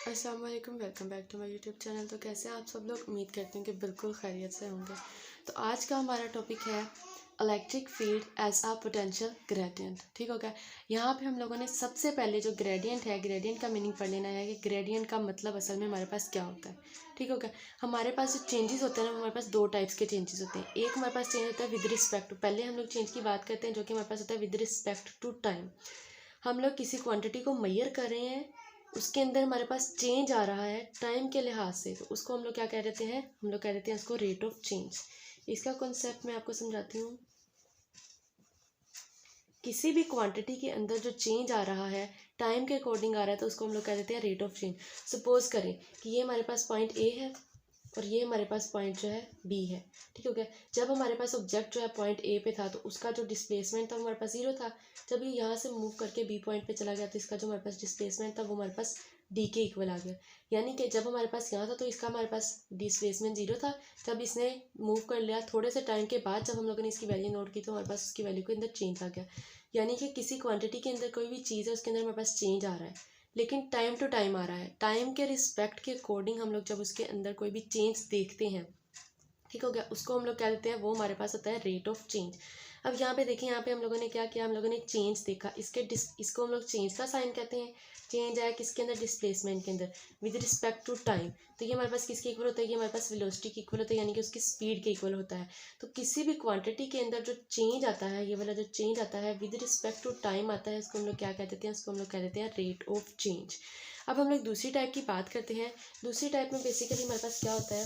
अस्सलाम वालेकुम, welcome back to my YouTube channel. तो कैसे हैं आप सब लोग? उम्मीद करती हूँ कि बिल्कुल खैरियत से होंगे। तो आज का हमारा टॉपिक है इलेक्ट्रिक फील्ड एज आ पोटेंशियल ग्रेडियंट। ठीक हो गया। यहाँ पे हम लोगों ने सबसे पहले जो ग्रेडियंट है, ग्रेडियंट का मीनिंग पढ़ लेना है कि ग्रेडियंट का मतलब असल में हमारे पास क्या होता है। ठीक हो गया। हमारे पास जो चेंजेस होते हैं ना, हमारे पास दो टाइप्स के चेंजेस होते हैं। एक हमारे पास चेंज होता है विद रिस्पेक्ट टू, पहले हम लोग चेंज की बात करते हैं जो कि हमारे पास होता है विद रिस्पेक्ट टू टाइम। हम लोग किसी क्वांटिटी को मेजर कर रहे हैं, उसके अंदर हमारे पास चेंज आ रहा है टाइम के लिहाज से, तो उसको हम लोग क्या कह देते हैं? हम लोग कह देते हैं उसको रेट ऑफ चेंज। इसका कॉन्सेप्ट मैं आपको समझाती हूँ। किसी भी क्वांटिटी के अंदर जो चेंज आ रहा है टाइम के अकॉर्डिंग आ रहा है, तो उसको हम लोग कह देते हैं रेट ऑफ चेंज। सपोज करें कि ये हमारे पास पॉइंट ए है और ये हमारे पास पॉइंट जो है बी है। ठीक हो गया। जब हमारे पास ऑब्जेक्ट जो है पॉइंट ए पे था, तो उसका जो डिस्प्लेसमेंट था वो हमारे पास जीरो था। जब ये यहाँ से मूव करके बी पॉइंट पे चला गया, तो इसका जो हमारे पास डिस्प्लेसमेंट था वो हमारे पास डी के इक्वल आ गया। यानी कि जब हमारे पास यहाँ था तो इसका हमारे पास डिस्प्लेसमेंट जीरो था। जब इसने मूव कर लिया, थोड़े से टाइम के बाद जब हम लोगों ने इसकी वैल्यू नोट की, तो हमारे पास उसकी वैल्यू के अंदर चेंज आ गया। यानी कि किसी क्वांटिटी के अंदर कोई भी चीज़ है, उसके अंदर हमारे पास चेंज आ रहा है, लेकिन टाइम टू टाइम आ रहा है। टाइम के रिस्पेक्ट के अकॉर्डिंग हम लोग जब उसके अंदर कोई भी चेंज देखते हैं, ठीक हो गया, उसको हम लोग क्या देते हैं? वो हमारे पास होता है रेट ऑफ चेंज। अब यहाँ पे देखिए, यहाँ पे हम लोगों ने क्या किया? हम लोगों ने चेंज देखा, इसको हम लोग चेंज का साइन कहते हैं। चेंज आया किसके अंदर? डिस्प्लेसमेंट के अंदर विद रिस्पेक्ट टू टाइम। तो ये हमारे पास किसके इक्वल होता है? ये हमारे पास वेलोसिटी के इक्वल होता है, यानी कि उसकी स्पीड के इक्वल होता है। तो किसी भी क्वांटिटी के अंदर जो चेंज आता है, ये वाला जो चेंज आता है विद रिस्पेक्ट टू टाइम आता है, इसको हम लोग क्या कह देते हैं? उसको हम लोग कह देते हैं रेट ऑफ चेंज। अब हम लोग दूसरी टाइप की बात करते हैं। दूसरी टाइप में बेसिकली हमारे पास क्या होता है?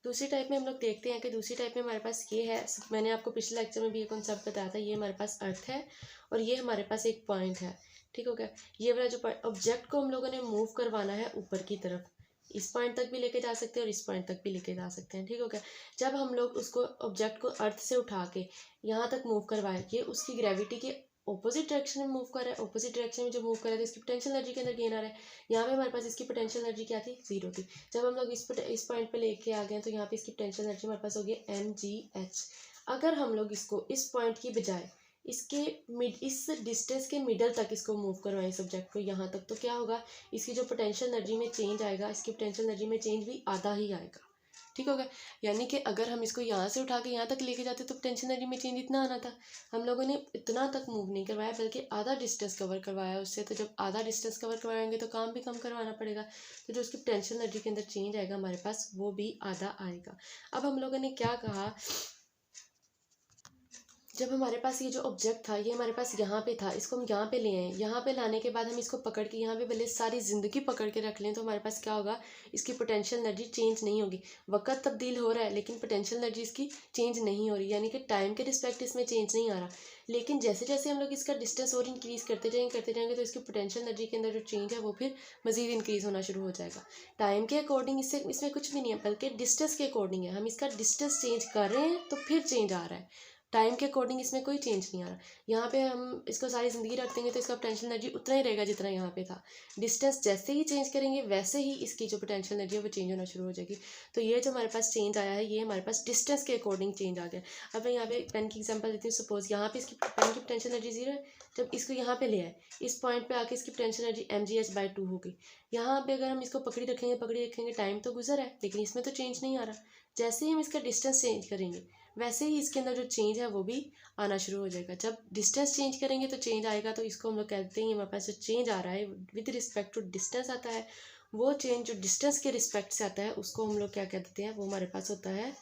दूसरी टाइप में हम लोग देखते हैं कि दूसरी टाइप में हमारे पास ये है। मैंने आपको पिछले लेक्चर में भी ये कॉन्सेप्ट बताया था। ये हमारे पास अर्थ है और ये हमारे पास एक पॉइंट है। ठीक हो गया। ये वाला जो ऑब्जेक्ट को हम लोगों ने मूव करवाना है ऊपर की तरफ, इस पॉइंट तक भी लेके जा सकते हैं और इस पॉइंट तक भी लेके जा सकते हैं। ठीक हो गया। जब हम लोग उसको ऑब्जेक्ट को अर्थ से उठा के यहाँ तक मूव करवाए, ये उसकी ग्रेविटी के ऑपोजिट डायरेक्शन में मूव कर रहा है। ऑपोजिट डायरेक्शन में जो मूव कर रहा है, तो इसकी पोटेंशियल एनर्जी के अंदर गेन आ रहा है। यहाँ पे हमारे पास इसकी पोटेंशियल एनर्जी क्या थी? जीरो थी। जब हम लोग इस पॉइंट पे लेके आ गए, तो यहाँ पे इसकी पोटेंशियल एनर्जी हमारे पास होगी mgh। अगर हम लोग इसको इस पॉइंट की बजाय इस डिस्टेंस के मिडल तक इसको मूव करवाएं, सब्जेक्ट को यहाँ तक, तो क्या होगा? इसकी जो पोटेंशियल एनर्जी में चेंज आएगा, इसकी पोटेंशियल एनर्जी में चेंज भी आधा ही आएगा। ठीक होगा। यानी कि अगर हम इसको यहाँ से उठा के यहाँ तक लेके जाते, तो पोटेंशियल एनर्जी में चेंज इतना आना था। हम लोगों ने इतना तक मूव नहीं करवाया, बल्कि आधा डिस्टेंस कवर करवाया उससे। तो जब आधा डिस्टेंस कवर करवाएंगे तो काम भी कम करवाना पड़ेगा, तो जो उसकी पोटेंशियल एनर्जी के अंदर चेंज आएगा हमारे पास, वो भी आधा आएगा। अब हम लोगों ने क्या कहा? जब हमारे पास ये जो ऑब्जेक्ट था, ये हमारे पास यहाँ पे था, इसको हम यहाँ पे ले आए। यहाँ पे लाने के बाद हम इसको पकड़ के यहाँ पे भले सारी ज़िंदगी पकड़ के रख लें, तो हमारे पास क्या होगा? इसकी पोटेंशियल एनर्जी चेंज नहीं होगी। वक्त तब्दील हो रहा है, लेकिन पोटेंशियल एनर्जी इसकी चेंज नहीं हो रही, यानी कि टाइम के रिस्पेक्ट इसमें चेंज नहीं आ रहा। लेकिन जैसे जैसे हम लोग इसका डिस्टेंस और इंक्रीज़ करते जाएंगे, तो इसकी पोटेंशियल एनर्जी के अंदर जो चेंज है वो फिर मज़ीद इंक्रीज़ होना शुरू हो जाएगा। टाइम के अकॉर्डिंग इसमें कुछ भी नहीं है, बल्कि डिस्टेंस के अकॉर्डिंग है। हम इसका डिस्टेंस चेंज कर रहे हैं तो फिर चेंज आ रहा है। टाइम के अकॉर्डिंग इसमें कोई चेंज नहीं आ रहा। यहाँ पे हम इसको सारी ज़िंदगी रख देंगे, तो इसका पोटेंशियल एनर्जी उतना ही रहेगा जितना यहाँ पे था। डिस्टेंस जैसे ही चेंज करेंगे, वैसे ही इसकी जो पोटेंशियल एनर्जी है वो चेंज होना शुरू हो जाएगी। तो ये जो हमारे पास चेंज आया है, ये हमारे पास डिस्टेंस के अकॉर्डिंग चेंज आ गया। अब मैं यहाँ पे पेन की एग्जाम्पल देती हूँ। सपोज यहाँ पे इसकी पेन की पोटेंशियल एनर्जी जीरो है। जब इसको यहाँ पे ले आए, इस पॉइंट पे आके इसकी पोटेंशियल एनर्जी mgh/2 हो गई। यहाँ पे अगर हम इसको पकड़ी रखेंगे, टाइम तो गुजर है, लेकिन इसमें तो चेंज नहीं आ रहा। जैसे ही हम इसका डिस्टेंस चेंज करेंगे, वैसे ही इसके अंदर जो चेंज है वो भी आना शुरू हो जाएगा। जब डिस्टेंस चेंज करेंगे तो चेंज आएगा, तो इसको हम लोग कहते हैं हमारे पास जो चेंज आ रहा है विद रिस्पेक्ट टू डिस्टेंस आता है, वो चेंज जो डिस्टेंस के रिस्पेक्ट से आता है, उसको हम लोग क्या कहते हैं? वो हमारे पास होता है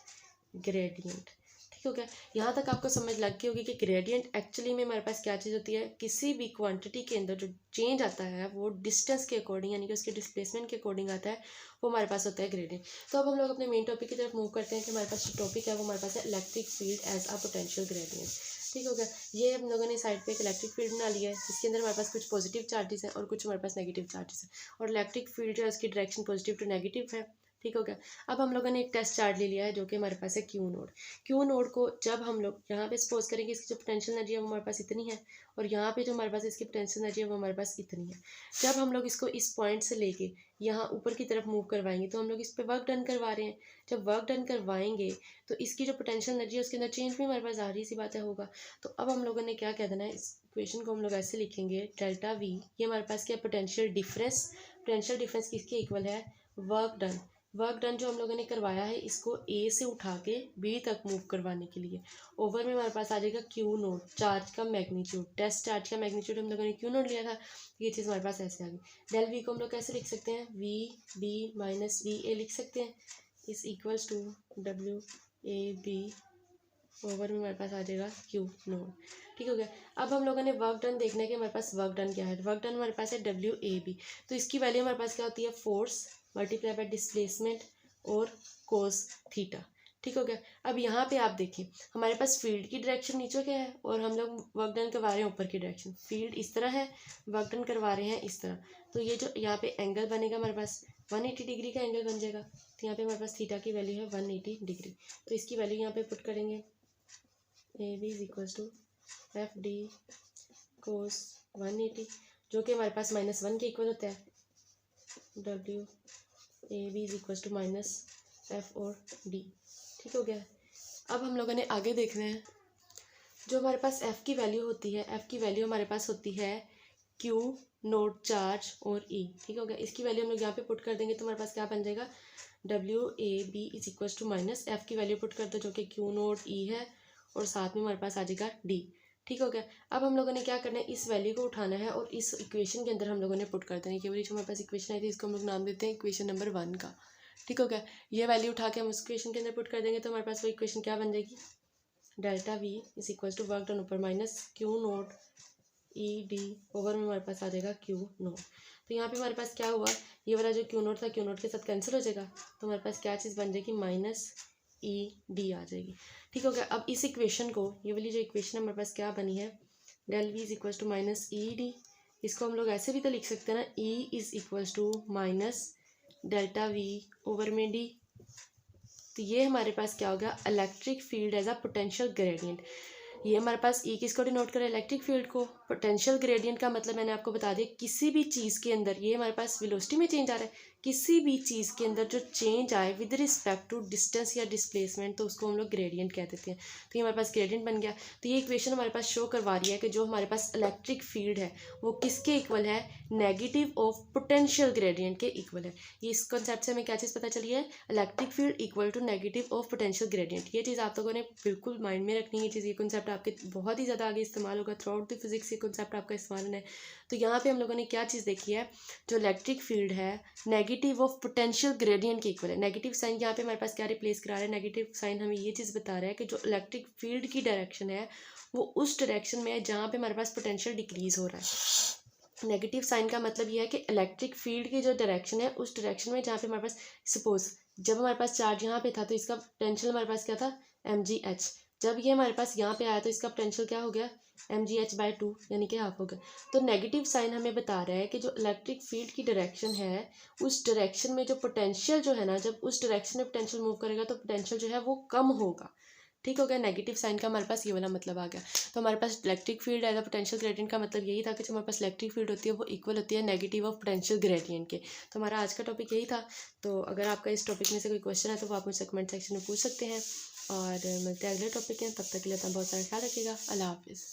ग्रेडियंट। ठीक हो गया। यहाँ तक आपको समझ लग गई होगी कि ग्रेडियंट एक्चुअली में हमारे पास क्या चीज़ होती है। किसी भी क्वांटिटी के अंदर जो चेंज आता है वो डिस्टेंस के अकॉर्डिंग, यानी कि उसके डिस्प्लेसमेंट के अकॉर्डिंग आता है, वो हमारे पास होता है ग्रेडियंट। तो अब हम लोग अपने मेन टॉपिक की तरफ मूव करते हैं कि हमारे पास जो टॉपिक है वो हमारे पास है electric field as a potential gradient. ठीक हो गया। ये हम लोगों ने साइड पे एक इलेक्ट्रिक फील्ड बना लिया है, जिसके अंदर हमारे पास कुछ पॉजिटिव चार्जेस हैं और कुछ हमारे पास नेगेटिव चार्जेस हैं। और इलेक्ट्रिक फील्ड जो है उसकी डायरेक्शन पॉजिटिव टू नेगेटिव है। ठीक हो गया। अब हम लोगों ने एक टेस्ट चार्ट ले लिया है जो कि हमारे पास है क्यू नोड। क्यू नोड को जब हम लोग यहाँ पे सपोज करेंगे इसकी जो पोटेंशियल एनर्जी है वो हमारे पास इतनी है, और यहाँ पे जो हमारे पास इसकी पोटेंशियल एनर्जी है वो हमारे पास इतनी है। जब हम लोग इसको इस पॉइंट से लेके यहाँ ऊपर की तरफ मूव करवाएंगे तो हम लोग इस पर वर्क डन करवा रहे हैं। जब वर्क डन करवाएंगे तो इसकी जो पोटेंशियल एनर्जी है उसके अंदर चेंज भी हमारे पास आ रही सी बात है होगा। तो अब हम लोगों ने क्या कह देना है, इस इक्वेशन को हम लोग ऐसे लिखेंगे, डेल्टा वी ये हमारे पास क्या पोटेंशियल डिफरेंस, पोटेंशियल डिफरेंस किसके इक्वल है, वर्क डन। वर्क डन जो हम लोगों ने करवाया है इसको ए से उठा के बी तक मूव करवाने के लिए, ओवर में हमारे पास आ जाएगा क्यू नोड, चार्ज का मैग्नीट्यूड, टेस्ट चार्ज का मैग्नीट्यूड हम लोगों ने क्यू नोड लिया था, ये चीज़ हमारे पास ऐसे आ गई। डेल वी को हम लोग कैसे लिख सकते हैं, V B minus V A लिख सकते हैं, is equals to W A B over में हमारे पास आ जाएगा क्यू नोड। ठीक हो गया। अब हम लोगों ने वर्क डन देखना है कि हमारे पास वर्क डन क्या है। वर्क डन हमारे पास है डब्ल्यू ए बी, तो इसकी वैल्यू हमारे पास क्या होती है, फोर्स मल्टीप्लाई बाय डिस्प्लेसमेंट और कोस थीटा। ठीक हो गया। अब यहाँ पे आप देखिए हमारे पास फील्ड की डायरेक्शन नीचे क्या है और हम लोग वर्क डन करवा रहे हैं ऊपर की डायरेक्शन, फील्ड इस तरह है, वर्क डन करवा रहे हैं इस तरह, तो ये जो यहाँ पे एंगल बनेगा हमारे पास 180 डिग्री का एंगल बन जाएगा। तो यहाँ पे हमारे पास थीटा की वैल्यू है 180 डिग्री, तो इसकी वैल्यू यहाँ पे पुट करेंगे, A B is equals to F D cos 180 जो कि हमारे पास -1 के इक्वल होता है, W A B is equals to minus F और डी। ठीक हो गया। अब हम लोगों ने आगे देखना है, जो हमारे पास एफ़ की वैल्यू होती है, एफ़ की वैल्यू हमारे पास होती है क्यू नोट चार्ज और ई। ठीक हो गया। इसकी वैल्यू हम लोग यहाँ पे पुट कर देंगे तो हमारे पास क्या बन जाएगा, W A B is equals to minus F की वैल्यू पुट कर दो जो कि क्यू नोट ई है, और साथ में हमारे पास आ जाएगा डी। ठीक हो गया। अब हम लोगों ने क्या करना है, इस वैल्यू को उठाना है और इस इक्वेशन के अंदर हम लोगों ने पुट कर देना है। केवल जो हमारे पास इक्वेशन आई थी इसको हम लोग नाम देते हैं इक्वेशन नंबर 1 का। ठीक हो गया। ये वैल्यू उठा के हम उस इक्वेशन के अंदर पुट कर देंगे तो हमारे पास वो इक्वेशन क्या बन जाएगी, delta V is equal to work done ऊपर minus Q naught E D over में हमारे पास आ जाएगा क्यू नोट। तो यहाँ पे हमारे पास क्या हुआ, ये वाला जो क्यू नोट था क्यू नोट के साथ कैंसिल हो जाएगा, तो हमारे पास क्या चीज़ बन जाएगी, माइनस ई डी आ जाएगी। ठीक हो गया। अब इस इक्वेशन को, ये वाली जो इक्वेशन हमारे पास क्या बनी है, del V is equals to minus E D, इसको हम लोग ऐसे भी तो लिख सकते हैं ना, E is equals to minus delta V over में डी। तो ये हमारे पास क्या हो गया, electric field as a potential gradient. ये हमारे पास ई किसको डिनोट करे, इलेक्ट्रिक फील्ड को। पोटेंशियल ग्रेडियंट का मतलब मैंने आपको बता दिया, किसी भी चीज़ के अंदर, ये हमारे पास वेलोसिटी में चेंज आ रहा है, किसी भी चीज़ के अंदर जो चेंज आए विद रिस्पेक्ट टू डिस्टेंस या डिस्प्लेसमेंट, तो उसको हम लोग ग्रेडियंट कह देते हैं। तो ये हमारे पास ग्रेडियंट बन गया। तो ये इक्वेशन हमारे पास शो करवा रही है कि जो हमारे पास इलेक्ट्रिक फील्ड है वो किसके इक्वल है, नेगेटिव ऑफ पोटेंशियल ग्रेडियंट के इक्वल है। ये इस कॉन्सेप्ट से हमें क्या चीज़ पता चली है, electric field equal to negative of potential gradient. ये चीज़ आप लोगों ने बिल्कुल माइंड में रखनी है, ये चीज़, ये कॉन्सेप्ट आपके बहुत ही ज़्यादा आगे इस्तेमाल होगा, थ्रू आउट द फिजिक्स ये कॉन्सेप्ट आपका इस्तेमाल है। तो यहाँ पे हम लोगों ने क्या चीज़ देखी है, जो इलेक्ट्रिक फील्ड है नेगेटिव ऑफ पोटेंशियल ग्रेडियंट के इक्वल है। नेगेटिव साइन यहाँ पे हमारे पास क्या रिप्लेस करा रहा है, नेगेटिव साइन हमें ये चीज़ बता रहा है कि जो इलेक्ट्रिक फील्ड की डायरेक्शन है वो उस डायरेक्शन में है जहाँ पे हमारे पास पोटेंशियल डिक्रीज हो रहा है। नेगेटिव साइन का मतलब यह है कि इलेक्ट्रिक फील्ड की जो डायरेक्शन है उस डायरेक्शन में जहाँ पे हमारे पास, सपोज जब हमारे पास चार्ज यहाँ पे था तो इसका पोटेंशियल हमारे पास क्या था, mgh। जब ये हमारे पास यहाँ पे आया तो इसका पोटेंशियल क्या हो गया, mgh/2 यानी कि हाफ हो गया। तो नेगेटिव साइन हमें बता रहा है कि जो इलेक्ट्रिक फील्ड की डायरेक्शन है उस डायरेक्शन में जो पोटेंशियल जो है ना, जब उस डायरेक्शन में पोटेंशियल मूव करेगा तो पोटेंशियल जो है वो कम होगा। ठीक हो गया। नेगेटिव साइन का हमारे पास ये वाला मतलब आ गया। तो हमारे पास electric field as a potential gradient का मतलब यही था कि जो हमारे पास इलेक्ट्रिक फील्ड होती है वो इक्वल होती है नेगेटिव ऑफ पोटेंशियल ग्रेडियंट के। तो हमारा आज का टॉपिक यही था। तो अगर आपका इस टॉपिक में से कोई क्वेश्चन है तो वो आप मुझसे कमेंट सेक्शन में पूछ सकते हैं, और मिलते हैं अगले टॉपिक में। तब तक के लिए अपना बहुत सारा ख्याल रखिएगा। अल्लाह हाफिज़।